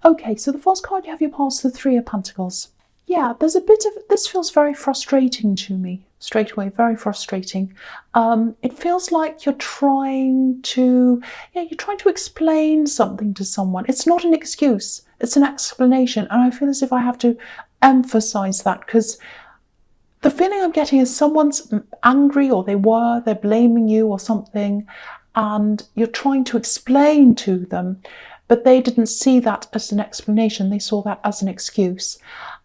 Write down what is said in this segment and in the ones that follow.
Okay, so the first card you have, you pass the Three of Pentacles. Yeah, there's a bit of, this feels very frustrating to me, straight away, very frustrating. It feels like you're trying to, you're trying to explain something to someone. It's not an excuse, it's an explanation. And I feel as if I have to emphasize that, because the feeling I'm getting is someone's angry, or they're blaming you or something, and you're trying to explain to them, but they didn't see that as an explanation, they saw that as an excuse.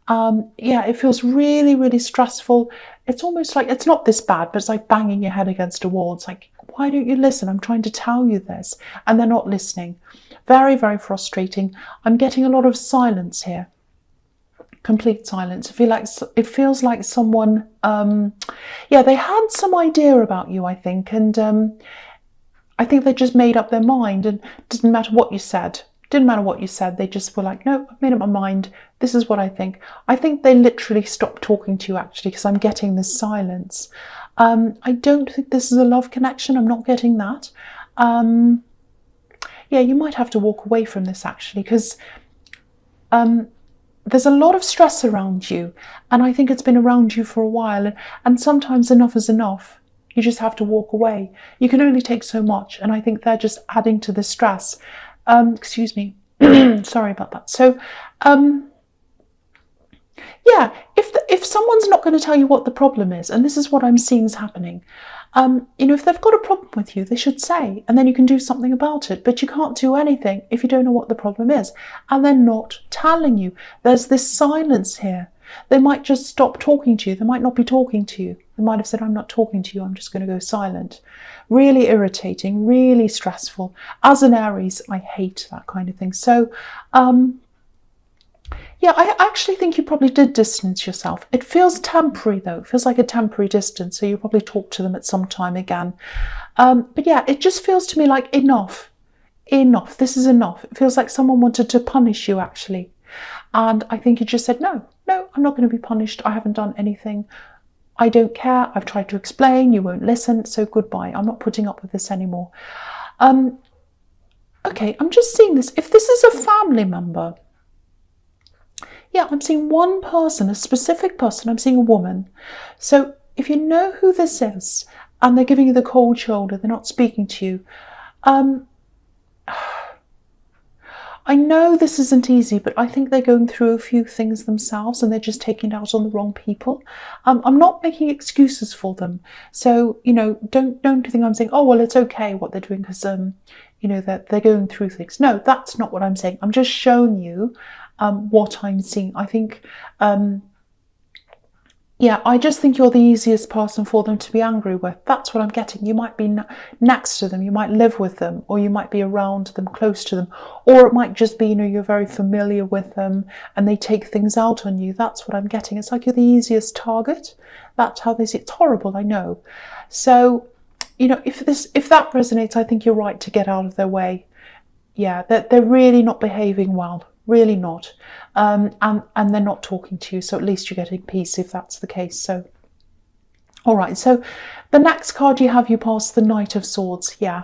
It feels really, really stressful. It's almost like, it's not this bad, but it's like banging your head against a wall. It's like, why don't you listen? I'm trying to tell you this, and they're not listening. Very, very frustrating. I'm getting a lot of silence here. Complete silence. It feels like someone, they had some idea about you, I think, and I think they just made up their mind, and it didn't matter what you said. Didn't matter what you said. They just were like, no, I've made up my mind. This is what I think. I think they literally stopped talking to you, actually, because I'm getting this silence. I don't think this is a love connection. I'm not getting that. You might have to walk away from this, actually, because there's a lot of stress around you, and I think it's been around you for a while, and sometimes enough is enough. You just have to walk away. You can only take so much, and I think they're just adding to the stress. Excuse me. Sorry about that. So, if someone's not going to tell you what the problem is, and this is what I'm seeing is happening, if they've got a problem with you, they should say, and then you can do something about it. But you can't do anything if you don't know what the problem is, and they're not telling you. There's this silence here. They might just stop talking to you. They might not be talking to you. They might have said, I'm not talking to you, I'm just going to go silent. Really irritating, really stressful. As an Aries, I hate that kind of thing. So, I actually think you probably did distance yourself. It feels temporary, though. It feels like a temporary distance, so you probably talk to them at some time again. It just feels to me like enough. Enough. This is enough. It feels like someone wanted to punish you, actually. And I think you just said, no, I'm not going to be punished. I haven't done anything. I don't care. I've tried to explain. You won't listen. So goodbye. I'm not putting up with this anymore. Okay, I'm just seeing this. If this is a family member, I'm seeing one person, a specific person. I'm seeing a woman. So if you know who this is, and they're giving you the cold shoulder, they're not speaking to you, I know this isn't easy, but I think they're going through a few things themselves, and they're just taking it out on the wrong people. I'm not making excuses for them. So, don't think I'm saying, oh, well, it's okay what they're doing because, that they're going through things. No, that's not what I'm saying. I'm just showing you what I'm seeing. I think, I just think you're the easiest person for them to be angry with. That's what I'm getting. You might be next to them, you might live with them, or you might be around them, close to them, or it might just be, you're very familiar with them and they take things out on you. That's what I'm getting. It's like you're the easiest target. That's how they see it. It's horrible, I know. So, if that resonates, I think you're right to get out of their way. Yeah, they're really not behaving well. Really not. And they're not talking to you, so at least you're getting peace if that's the case. So, all right, so the next card you have, you pass the Knight of Swords. Yeah,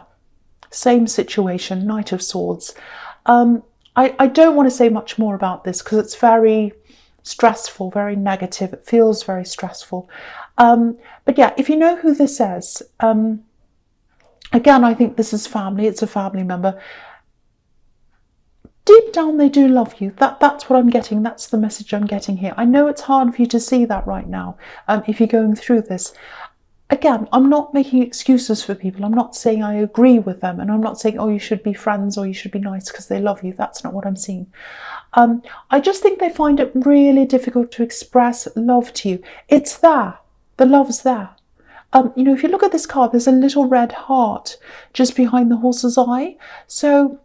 same situation, Knight of Swords. I don't want to say much more about this because it's very stressful, very negative. It feels very stressful. But yeah, if you know who this is, again, I think this is family. It's a family member. Deep down, they do love you. That's what I'm getting. That's the message I'm getting here. I know it's hard for you to see that right now if you're going through this. Again, I'm not making excuses for people. I'm not saying I agree with them. And I'm not saying, oh, you should be friends or you should be nice because they love you. That's not what I'm seeing. I just think they find it really difficult to express love to you. It's there. The love's there. If you look at this card, there's a little red heart just behind the horse's eye. So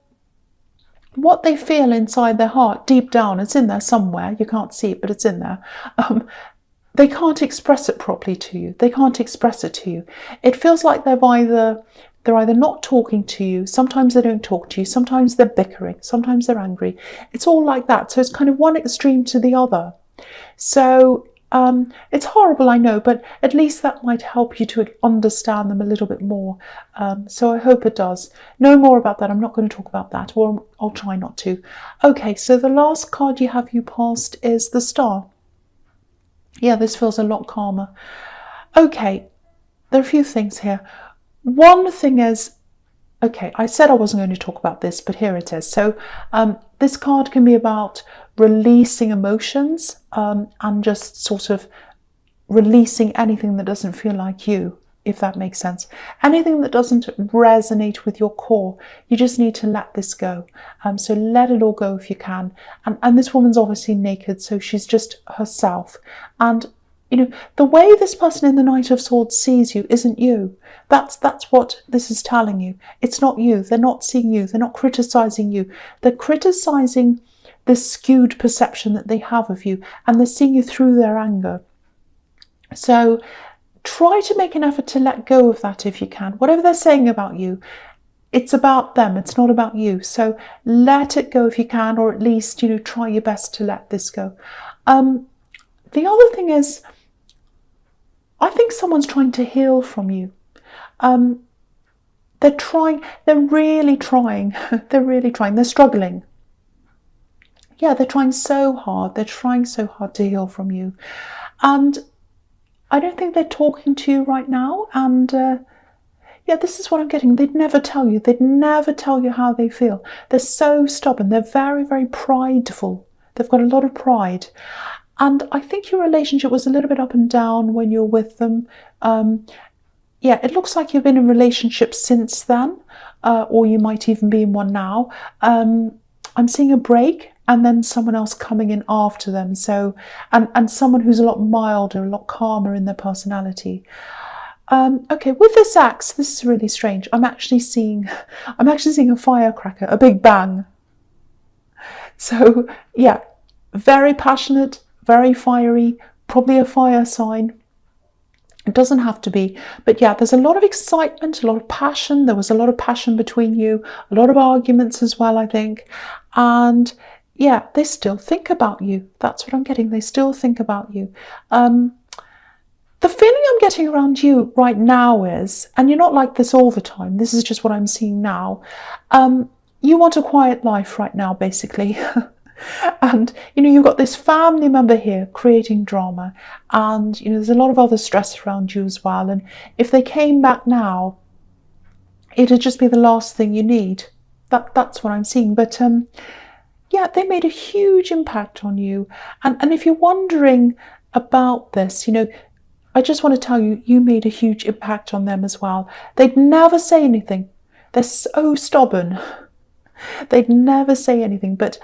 what they feel inside their heart, deep down, it's in there somewhere. You can't see it, but it's in there. They can't express it properly to you. They can't express it to you. It feels like they're either not talking to you. Sometimes they don't talk to you. Sometimes they're bickering. Sometimes they're angry. It's all like that. So it's kind of one extreme to the other. So It's horrible, I know, but at least that might help you to understand them a little bit more. So I hope it does. No more about that. I'm not going to talk about that, or I'll try not to. Okay, so the last card you have passed is the Star. Yeah, this feels a lot calmer. Okay, there are a few things here. One thing is, okay, I said I wasn't going to talk about this, but here it is. So this card can be about releasing emotions and just sort of releasing anything that doesn't feel like you, if that makes sense. Anything that doesn't resonate with your core, you just need to let this go. So let it all go if you can. And this woman's obviously naked, so she's just herself. And you know, the way this person in the Knight of Swords sees you isn't you. That's what this is telling you. It's not you. They're not seeing you. They're not criticizing you. They're criticizing the skewed perception that they have of you, and they're seeing you through their anger. So try to make an effort to let go of that if you can. Whatever they're saying about you, it's about them. It's not about you. So let it go if you can, or at least, you know, try your best to let this go. The other thing is, I think someone's trying to heal from you. They're really trying, they're struggling. Yeah, they're trying so hard to heal from you. And I don't think they're talking to you right now. And yeah, this is what I'm getting. They'd never tell you. They'd never tell you how they feel. They're so stubborn. They're very, very prideful. They've got a lot of pride. And I think your relationship was a little bit up and down when you're with them. Yeah, it looks like you've been in a relationship since then, or you might even be in one now. I'm seeing a break and then someone else coming in after them. So, and someone who's a lot milder, a lot calmer in their personality. Okay, with this axe, this is really strange. I'm actually seeing a firecracker, a big bang. So yeah, very passionate, very fiery, probably a fire sign. It doesn't have to be, but yeah, there's a lot of excitement, a lot of passion. There was a lot of passion between you, a lot of arguments as well, I think. And yeah, they still think about you. That's what I'm getting. They still think about you. The feeling I'm getting around you right now is, and you're not like this all the time, this is just what I'm seeing now, you want a quiet life right now, basically. And, you know, you've got this family member here creating drama, and, you know, there's a lot of other stress around you as well. And if they came back now, it'd just be the last thing you need. That's what I'm seeing. But yeah, they made a huge impact on you. And if you're wondering about this, you know, I just want to tell you, you made a huge impact on them as well. They'd never say anything. They're so stubborn. They'd never say anything, but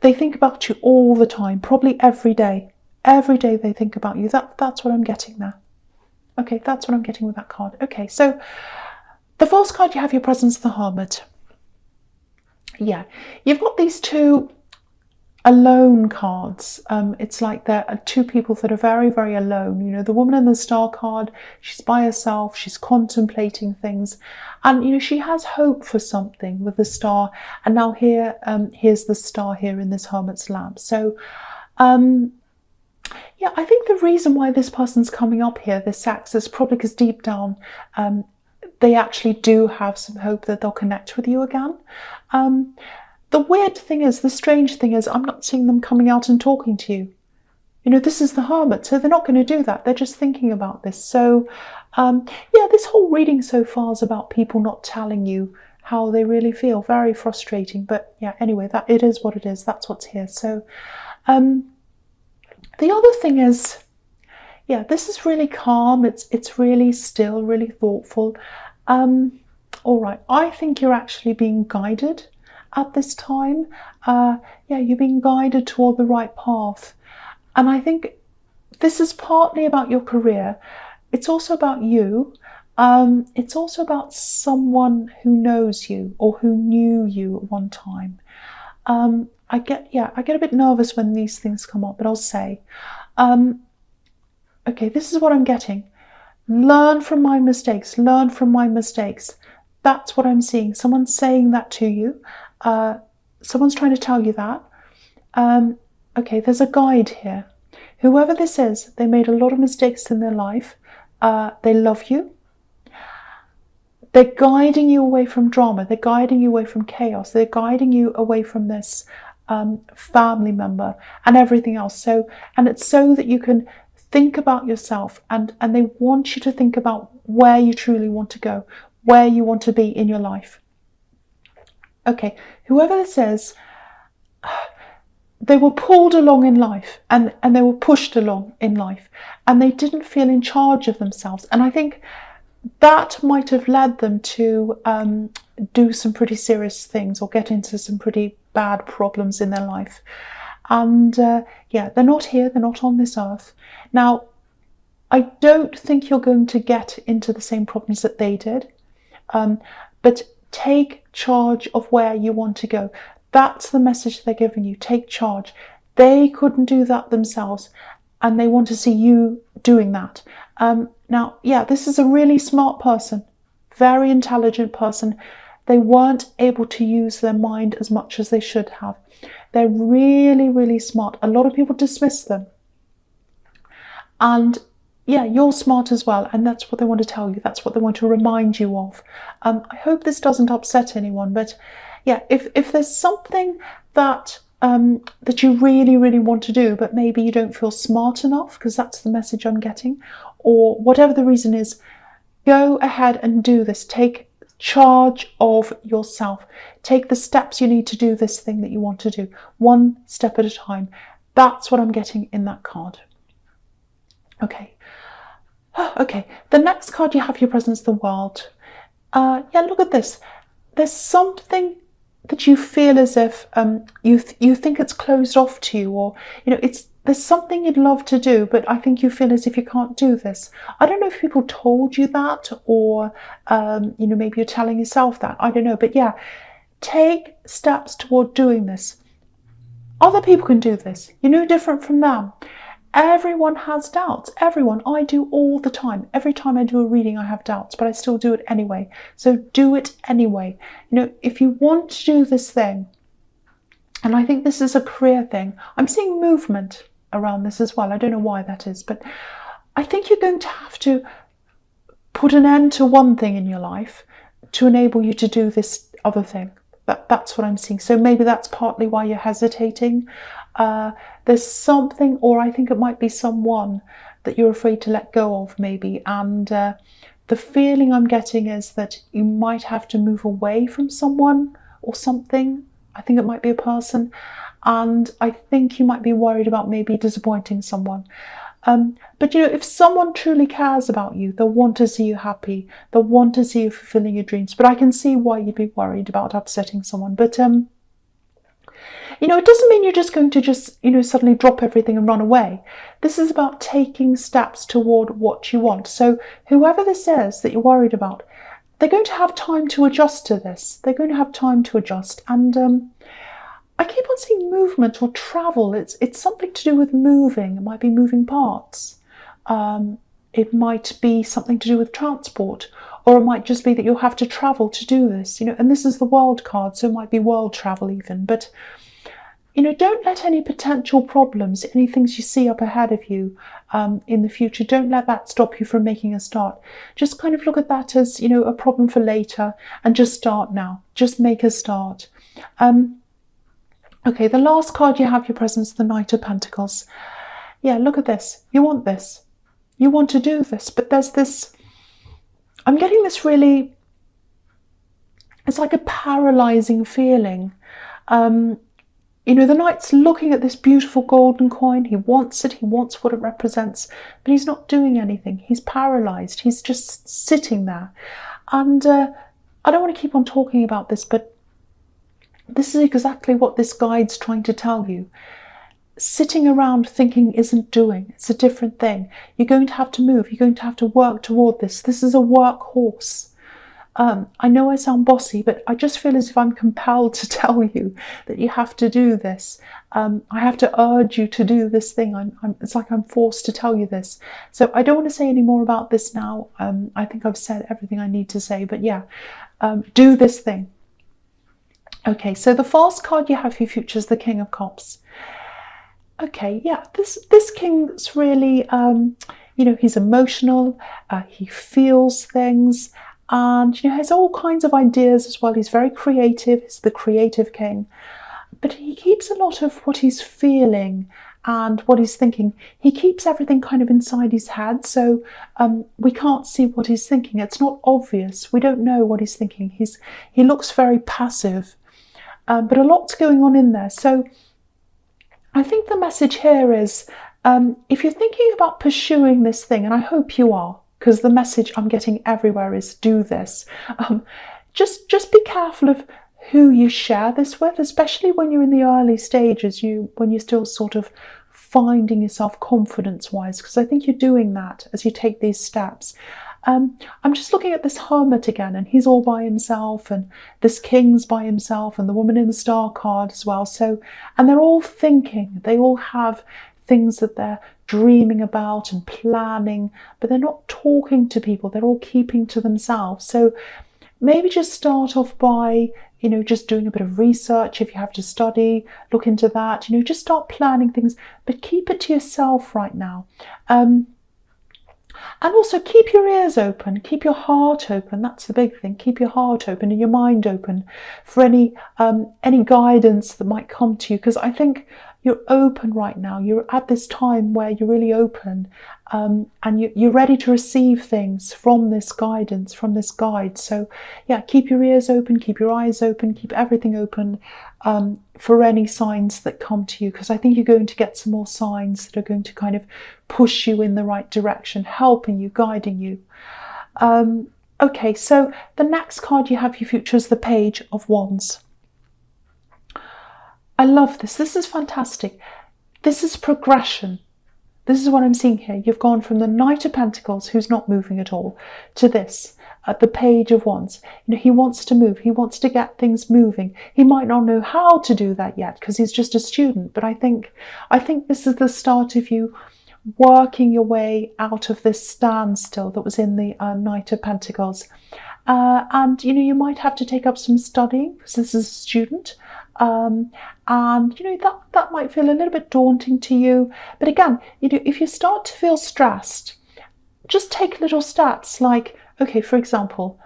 they think about you all the time, probably every day. Every day they think about you. That's what I'm getting there. Okay, that's what I'm getting with that card. Okay, so the false card, you have your presence, the Hermit. Yeah, you've got these two alone cards. It's like there are two people that are very, very alone. You know, the woman in the Star card, she's by herself, she's contemplating things, and you know, she has hope for something with the Star. And now here's the Star here in this Hermit's lamp. So yeah, I think the reason why this person's coming up here, this axe, is probably because deep down they actually do have some hope that they'll connect with you again. The weird thing is, the strange thing is, I'm not seeing them coming out and talking to you. You know, this is the Hermit, so they're not going to do that. They're just thinking about this. So, yeah, this whole reading so far is about people not telling you how they really feel. Very frustrating. But yeah, anyway, it is what it is. That's what's here. So, the other thing is, yeah, this is really calm. It's really still, really thoughtful. All right, I think you're actually being guided at this time. Yeah, you're being guided toward the right path. And I think this is partly about your career. It's also about you. It's also about someone who knows you or who knew you at one time. I get a bit nervous when these things come up, but I'll say, okay, this is what I'm getting. Learn from my mistakes. Learn from my mistakes. That's what I'm seeing. Someone's saying that to you. Someone's trying to tell you that. Okay, there's a guide here. Whoever this is, they made a lot of mistakes in their life. They love you. They're guiding you away from drama. They're guiding you away from chaos. They're guiding you away from this family member and everything else. And it's so that you can think about yourself, and they want you to think about where you truly want to go, where you want to be in your life. Okay, whoever this is, they were pulled along in life, and they were pushed along in life, and they didn't feel in charge of themselves. And I think that might have led them to do some pretty serious things or get into some pretty bad problems in their life. And yeah, they're not here, they're not on this earth. Now, I don't think you're going to get into the same problems that they did, but take charge of where you want to go. That's the message they're giving you. Take charge. They couldn't do that themselves, and they want to see you doing that. Now, yeah, this is a really smart person, very intelligent person. They weren't able to use their mind as much as they should have. They're really, really smart. A lot of people dismiss them. And yeah, you're smart as well, and that's what they want to tell you. That's what they want to remind you of. I hope this doesn't upset anyone, but yeah, if there's something that that you really, really want to do, but maybe you don't feel smart enough, because that's the message I'm getting, or whatever the reason is, go ahead and do this. Take charge of yourself. Take the steps you need to do this thing that you want to do, one step at a time. That's what I'm getting in that card. Okay. Okay, the next card you have, your presence, the world. Yeah, look at this. There's something that you feel as if you think it's closed off to you, or there's something you'd love to do, but I think you feel as if you can't do this. I don't know if people told you that, or maybe you're telling yourself that. I don't know, but yeah, take steps toward doing this. Other people can do this. You're no different from them. Everyone has doubts. Everyone. I do all the time. Every time I do a reading, I have doubts, but I still do it anyway. So do it anyway. If you want to do this thing, and I think this is a career thing, I'm seeing movement around this as well. I don't know why that is, but I think you're going to have to put an end to one thing in your life to enable you to do this other thing. That's what I'm seeing. So maybe that's partly why you're hesitating. There's something, or I think it might be someone that you're afraid to let go of, maybe. And the feeling I'm getting is that you might have to move away from someone or something. I think it might be a person. And I think you might be worried about maybe disappointing someone. But if someone truly cares about you, they'll want to see you happy. They'll want to see you fulfilling your dreams. But I can see why you'd be worried about upsetting someone. But it doesn't mean you're just going to suddenly drop everything and run away. This is about taking steps toward what you want. So whoever this is that you're worried about, they're going to have time to adjust to this. They're going to have time to adjust. And I keep on seeing movement or travel. It's something to do with moving. It might be moving parts. It might be something to do with transport, or it might just be that you'll have to travel to do this. And this is the world card, so it might be world travel even. But don't let any potential problems, any things you see up ahead of you in the future, don't let that stop you from making a start. Just kind of look at that as, a problem for later, and just start now. Just make a start. Okay, the last card you have, your presence, the Knight of Pentacles. Yeah, look at this. You want this. You want to do this, but there's this, I'm getting this really, it's like a paralyzing feeling. The Knight's looking at this beautiful golden coin. He wants it. He wants what it represents, but he's not doing anything. He's paralyzed. He's just sitting there. And I don't want to keep on talking about this, but this is exactly what this guide's trying to tell you. Sitting around thinking isn't doing. It's a different thing. You're going to have to move. You're going to have to work toward this. This is a workhorse. I know I sound bossy, but I just feel as if I'm compelled to tell you that you have to do this. I have to urge you to do this thing. It's like I'm forced to tell you this. So I don't want to say any more about this now. I think I've said everything I need to say, but yeah, do this thing. Okay, so the first card you have for your future is the King of Cups. Okay, yeah, this king's really, you know, he's emotional, he feels things, and you know, has all kinds of ideas as well. He's very creative. He's the creative king, but he keeps a lot of what he's feeling and what he's thinking. He keeps everything kind of inside his head, so we can't see what he's thinking. It's not obvious. We don't know what he's thinking. He looks very passive, but a lot's going on in there. So I think the message here is, if you're thinking about pursuing this thing, and I hope you are, because the message I'm getting everywhere is do this. Just be careful of who you share this with, especially when you're in the early stages, when you're still sort of finding yourself confidence-wise, because I think you're doing that as you take these steps. I'm just looking at this hermit again, and he's all by himself, and this king's by himself, and the woman in the star card as well. So, and they're all thinking, they all have things that they're dreaming about and planning, but they're not talking to people, they're all keeping to themselves. So maybe just start off by, you know, just doing a bit of research. If you have to study, look into that, you know, just start planning things, but keep it to yourself right now. And also keep your ears open, keep your heart open. That's the big thing. Keep your heart open and your mind open for any guidance that might come to you. Because I think you're open right now. You're at this time where you're really open, and you're ready to receive things from this guidance, from this guide. So yeah, keep your ears open, keep your eyes open, keep everything open for any signs that come to you, because I think you're going to get some more signs that are going to kind of push you in the right direction, helping you, guiding you. Okay, so the next card you have for your future is the Page of Wands. I love this. This is fantastic. This is progression. This is what I'm seeing here. You've gone from the Knight of Pentacles, who's not moving at all, to this, the Page of Wands. You know, he wants to move. He wants to get things moving. He might not know how to do that yet because he's just a student. But I think this is the start of you working your way out of this standstill that was in the Knight of Pentacles. And, you know, you might have to take up some studying because this is a student. And, you know, that might feel a little bit daunting to you. But again, you know, if you start to feel stressed, just take little steps like, okay, for example,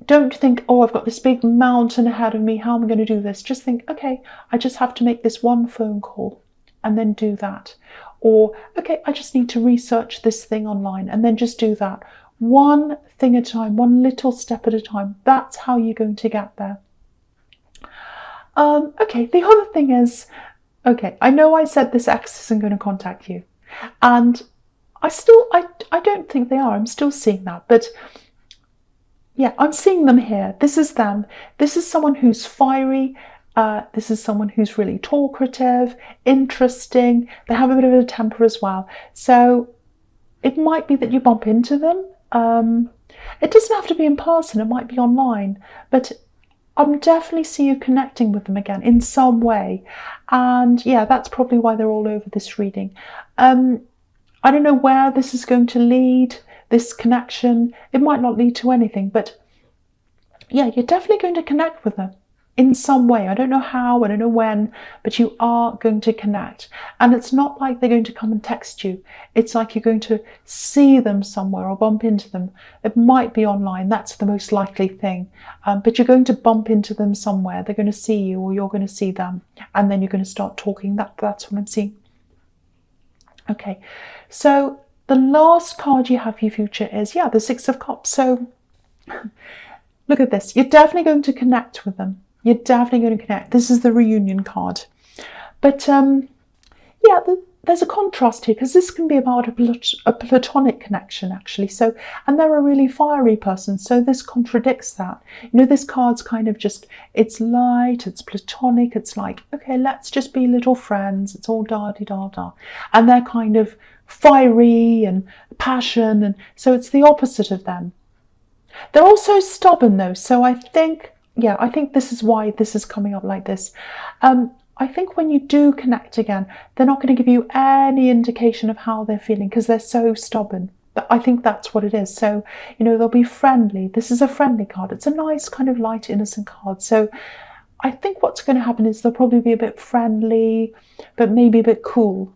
don't think, oh, I've got this big mountain ahead of me, how am I going to do this? Just think, okay, I just have to make this one phone call and then do that. Or, okay, I just need to research this thing online and then just do that. One thing at a time, one little step at a time. That's how you're going to get there. Okay, the other thing is, okay, I know I said this ex isn't going to contact you, and I don't think they are. I'm still seeing that, but yeah, I'm seeing them here. This is them. This is someone who's fiery. This is someone who's really talkative, interesting. They have a bit of a temper as well. So it might be that you bump into them. It doesn't have to be in person. It might be online, but I'm definitely see you connecting with them again in some way. And yeah, that's probably why they're all over this reading. I don't know where this is going to lead, this connection. It might not lead to anything, but yeah, you're definitely going to connect with them in some way. I don't know how, I don't know when, but you are going to connect. And it's not like they're going to come and text you. It's like you're going to see them somewhere or bump into them. It might be online. That's the most likely thing. But you're going to bump into them somewhere. They're going to see you or you're going to see them. And then you're going to start talking. That's what I'm seeing. Okay, so the last card you have for your future is, yeah, the Six of Cups. So look at this. You're definitely going to connect with them. You're definitely going to connect. This is the reunion card. But yeah, there's a contrast here because this can be about a platonic connection, actually. So, and they're a really fiery person. So this contradicts that. You know, this card's kind of just, it's light, it's platonic. It's like, okay, let's just be little friends. It's all da-di-da-da. And they're kind of fiery and passion. And so it's the opposite of them. They're also stubborn though. So I think, yeah, I think this is why this is coming up like this. I think when you do connect again, they're not going to give you any indication of how they're feeling because they're so stubborn. But I think that's what it is. So, you know, they'll be friendly. This is a friendly card. It's a nice kind of light, innocent card. So I think what's going to happen is they'll probably be a bit friendly, but maybe a bit cool.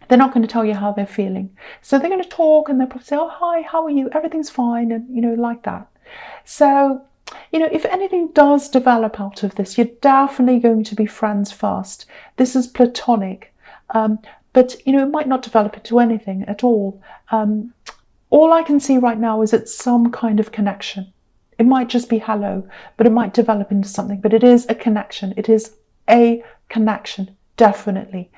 They're not going to tell you how they're feeling. So they're going to talk and they'll probably say, oh, hi, how are you? Everything's fine. And, like that. So, if anything does develop out of this, you're definitely going to be friends first. This is platonic. But, it might not develop into anything at all. All I can see right now is it's some kind of connection. It might just be hello, but it might develop into something. But it is a connection. It is a connection, definitely.